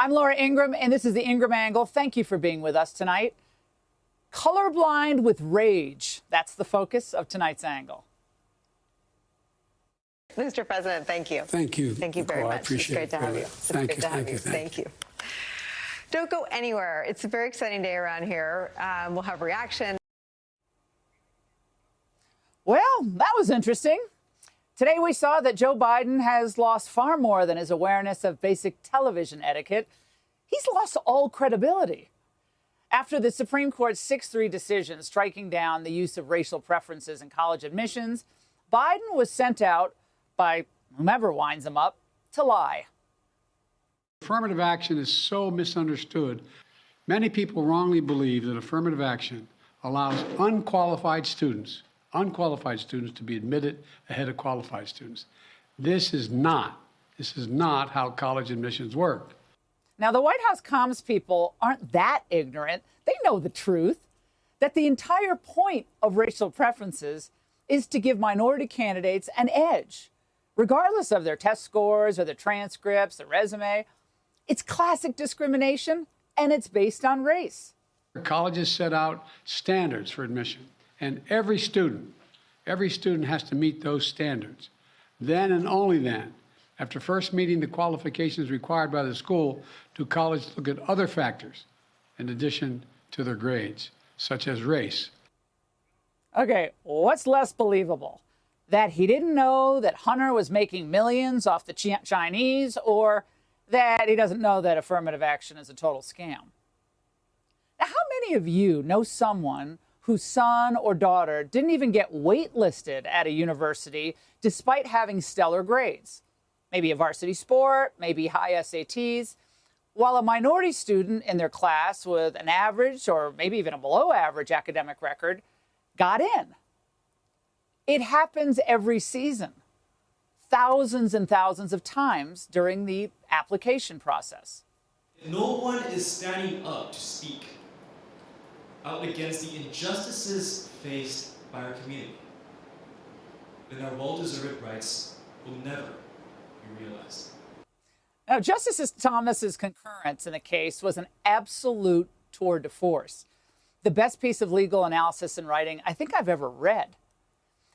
I'm Laura Ingraham, and this is the Ingraham Angle. Thank you for being with us tonight. Colorblind with rage. That's the focus of tonight's angle. Mr. President, thank you. Thank you. Thank you very much. I appreciate it's great to have you. It's Thank great you. Thank you. Don't go anywhere. It's a very exciting day around here. We'll have reaction. Well, that was interesting. Today we saw that Joe Biden has lost far more than his awareness of basic television etiquette. He's lost all credibility. After the Supreme Court's 6-3 decision striking down the use of racial preferences in college admissions, Biden was sent out by whomever winds him up to lie. Affirmative action is so misunderstood. Many people wrongly believe that affirmative action allows unqualified students to be admitted ahead of qualified students. This is not how college admissions work. Now, the White House comms people aren't that ignorant. They know the truth, that the entire point of racial preferences is to give minority candidates an edge, regardless of their test scores or their transcripts, their resume. It's classic discrimination, and it's based on race. Colleges set out standards for admission, and every student has to meet those standards. Then and only then, after first meeting the qualifications required by the school, do colleges look at other factors in addition to their grades, such as race. Okay, what's less believable? That he didn't know that Hunter was making millions off the Chinese, or that he doesn't know that affirmative action is a total scam? Now, how many of you know someone whose son or daughter didn't even get waitlisted at a university despite having stellar grades? Maybe a varsity sport, maybe high SATs, while a minority student in their class with an average or maybe even a below average academic record got in. It happens every season, thousands and thousands of times during the application process. No one is standing up to speak out against the injustices faced by our community. Then our well-deserved rights will never be realized. Now, Justice Thomas's concurrence in the case was an absolute tour de force. The best piece of legal analysis and writing I think I've ever read.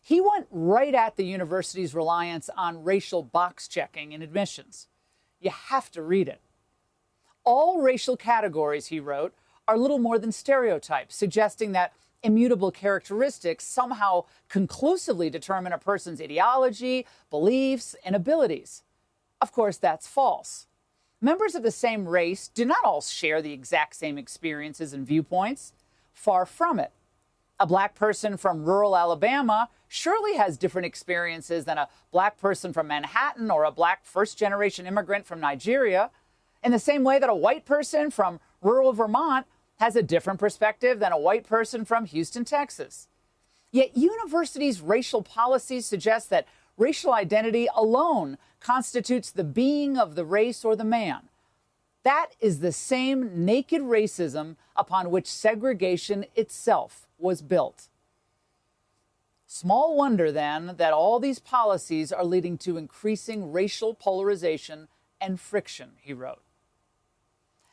He went right at the university's reliance on racial box checking in admissions. You have to read it. All racial categories, he wrote, are little more than stereotypes, suggesting that immutable characteristics somehow conclusively determine a person's ideology, beliefs, and abilities. Of course, that's false. Members of the same race do not all share the exact same experiences and viewpoints. Far from it. A black person from rural Alabama surely has different experiences than a black person from Manhattan or a black first-generation immigrant from Nigeria, in the same way that a white person from rural Vermont has a different perspective than a white person from Houston, Texas. Yet universities' racial policies suggest that racial identity alone constitutes the being of the race or the man. That is the same naked racism upon which segregation itself was built. Small wonder, then, that all these policies are leading to increasing racial polarization and friction, he wrote.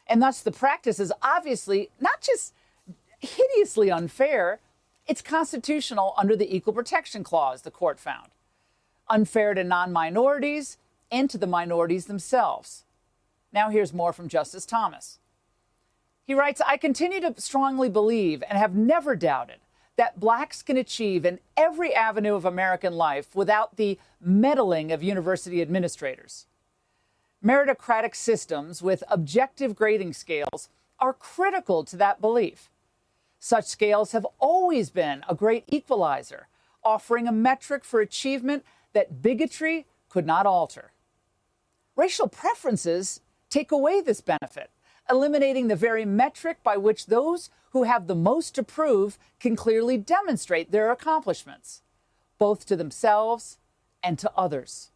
And thus the practice is obviously not just hideously unfair, it's constitutional under the Equal Protection Clause, the court found. Unfair to non-minorities and to the minorities themselves. Now here's more from Justice Thomas. He writes, I continue to strongly believe and have never doubted that blacks can achieve in every avenue of American life without the meddling of university administrators. Meritocratic systems with objective grading scales are critical to that belief. Such scales have always been a great equalizer, offering a metric for achievement that bigotry could not alter. Racial preferences take away this benefit, eliminating the very metric by which those who have the most to prove can clearly demonstrate their accomplishments, both to themselves and to others.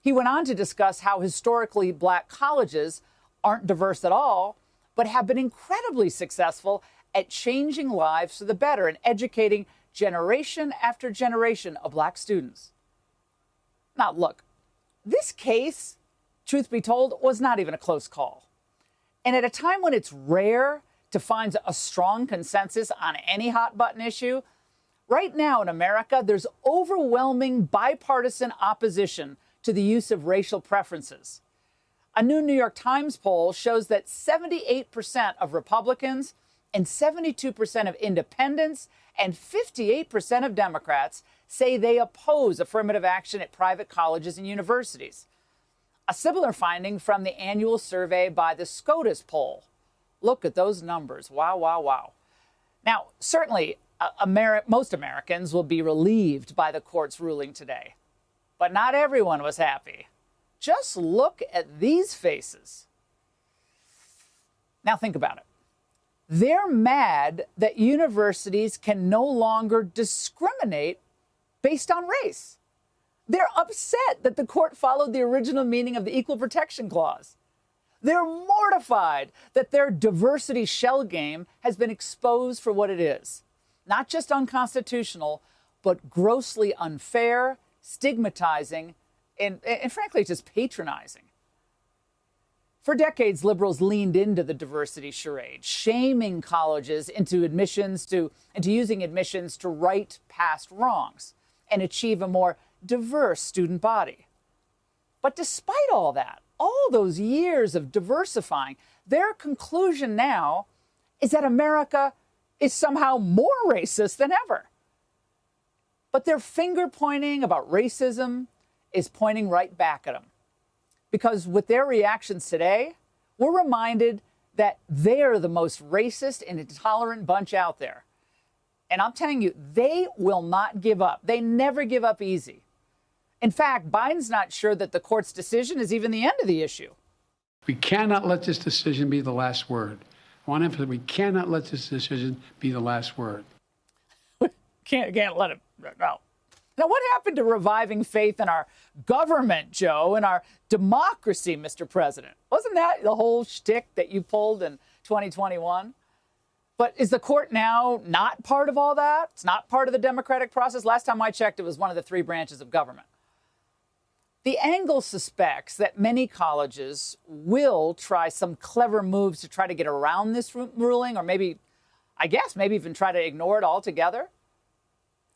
He went on to discuss how historically black colleges aren't diverse at all, but have been incredibly successful at changing lives for the better and educating generation after generation of black students. Now, look, this case, truth be told, was not even a close call. And at a time when it's rare to find a strong consensus on any hot button issue, right now in America, there's overwhelming bipartisan opposition to the use of racial preferences. A new New York Times poll shows that 78% of Republicans and 72% of independents and 58% of Democrats say they oppose affirmative action at private colleges and universities. A similar finding from the annual survey by the SCOTUS poll. Look at those numbers. Wow, wow, wow. Now, certainly, most Americans will be relieved by the court's ruling today. But not everyone was happy. Just look at these faces. Now think about it. They're mad that universities can no longer discriminate based on race. They're upset that the court followed the original meaning of the Equal Protection Clause. They're mortified that their diversity shell game has been exposed for what it is. Not just unconstitutional, but grossly unfair, stigmatizing, and frankly, just patronizing. For decades, liberals leaned into the diversity charade, shaming colleges into using admissions to right past wrongs and achieve a more diverse student body. But despite all that, all those years of diversifying, their conclusion now is that America is somehow more racist than ever. But their finger pointing about racism is pointing right back at them. Because with their reactions today, we're reminded that they're the most racist and intolerant bunch out there. And I'm telling you, they will not give up. They never give up easy. In fact, Biden's not sure that the court's decision is even the end of the issue. We cannot let this decision be the last word. I want to emphasize, we cannot let this decision be the last word. Can't let it, no. Now, what happened to reviving faith in our government, Joe, and our democracy, Mr. President? Wasn't that the whole shtick that you pulled in 2021? But is the court now not part of all that? It's not part of the democratic process? Last time I checked, it was one of the three branches of government. The Angle suspects that many colleges will try some clever moves to try to get around this ruling, or maybe even try to ignore it altogether.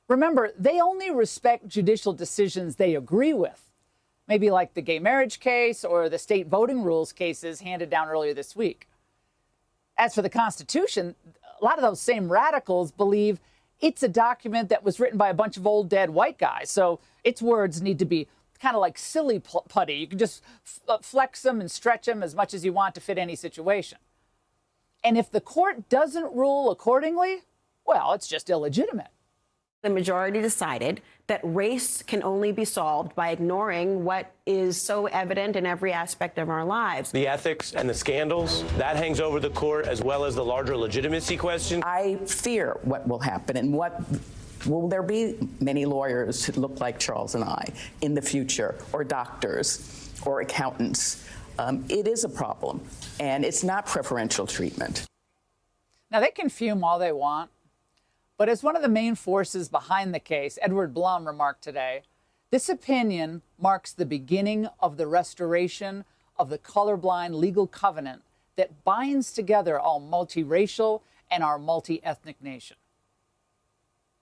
Remember, they only respect judicial decisions they agree with, maybe like the gay marriage case or the state voting rules cases handed down earlier this week. As for the Constitution, a lot of those same radicals believe it's a document that was written by a bunch of old dead white guys, so its words need to be kind of like silly putty. You can just flex them and stretch them as much as you want to fit any situation. And if the court doesn't rule accordingly, well, it's just illegitimate. The majority decided that race can only be solved by ignoring what is so evident in every aspect of our lives. The ethics and the scandals, that hangs over the court, as well as the larger legitimacy question. I fear what will happen and will there be many lawyers who look like Charles and I in the future, or doctors or accountants. It is a problem, and it's not preferential treatment. Now, they can fume all they want. But as one of the main forces behind the case, Edward Blum remarked today, this opinion marks the beginning of the restoration of the colorblind legal covenant that binds together all multiracial and our multi-ethnic nation.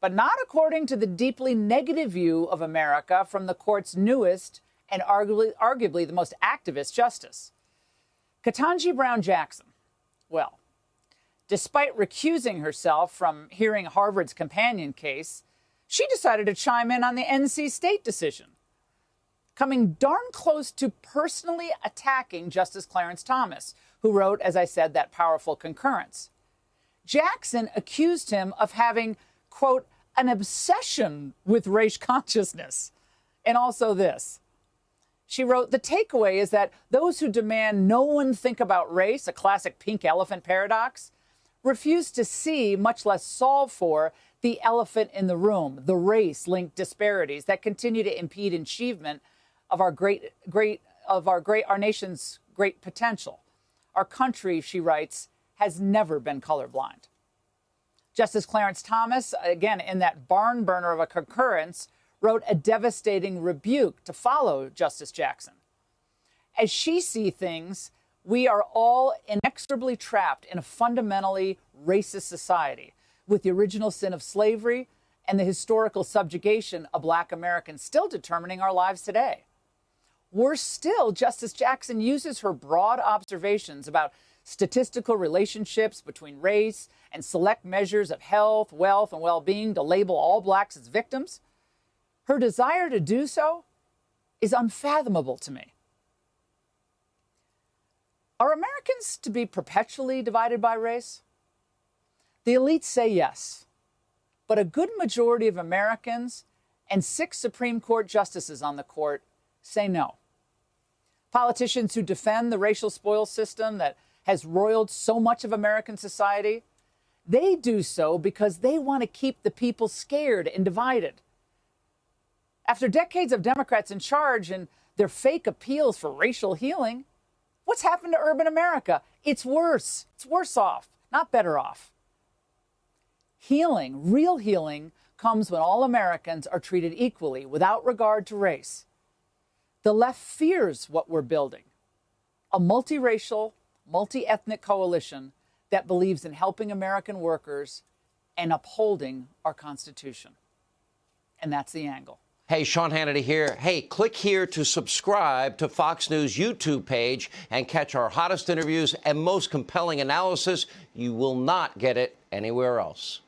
But not according to the deeply negative view of America from the court's newest and arguably the most activist justice. Ketanji Brown Jackson, well, despite recusing herself from hearing Harvard's companion case, she decided to chime in on the NC State decision, coming darn close to personally attacking Justice Clarence Thomas, who wrote, as I said, that powerful concurrence. Jackson accused him of having, quote, an obsession with race consciousness. And also this. She wrote, the takeaway is that those who demand no one think about race, a classic pink elephant paradox, refuse to see, much less solve for, the elephant in the room, the race-linked disparities that continue to impede achievement of our our nation's great potential. Our country, she writes, has never been colorblind. Justice Clarence Thomas, again, in that barn burner of a concurrence, wrote a devastating rebuke to follow Justice Jackson. As she sees things, We are all inexorably trapped in a fundamentally racist society, with the original sin of slavery and the historical subjugation of Black Americans still determining our lives today. Worse still, Justice Jackson uses her broad observations about statistical relationships between race and select measures of health, wealth, and well-being to label all Blacks as victims. Her desire to do so is unfathomable to me. Are Americans to be perpetually divided by race? The elites say yes, but a good majority of Americans and 6 Supreme Court justices on the court say no. Politicians who defend the racial spoil system that has roiled so much of American society, they do so because they want to keep the people scared and divided. After decades of Democrats in charge and their fake appeals for racial healing, what's happened to urban America? It's worse. It's worse off, not better off. Healing, real healing, comes when all Americans are treated equally without regard to race. The left fears what we're building, a multiracial, multi-ethnic coalition that believes in helping American workers and upholding our Constitution. And that's the angle. Hey, Sean Hannity here. Hey, click here to subscribe to Fox News YouTube page and catch our hottest interviews and most compelling analysis. You will not get it anywhere else.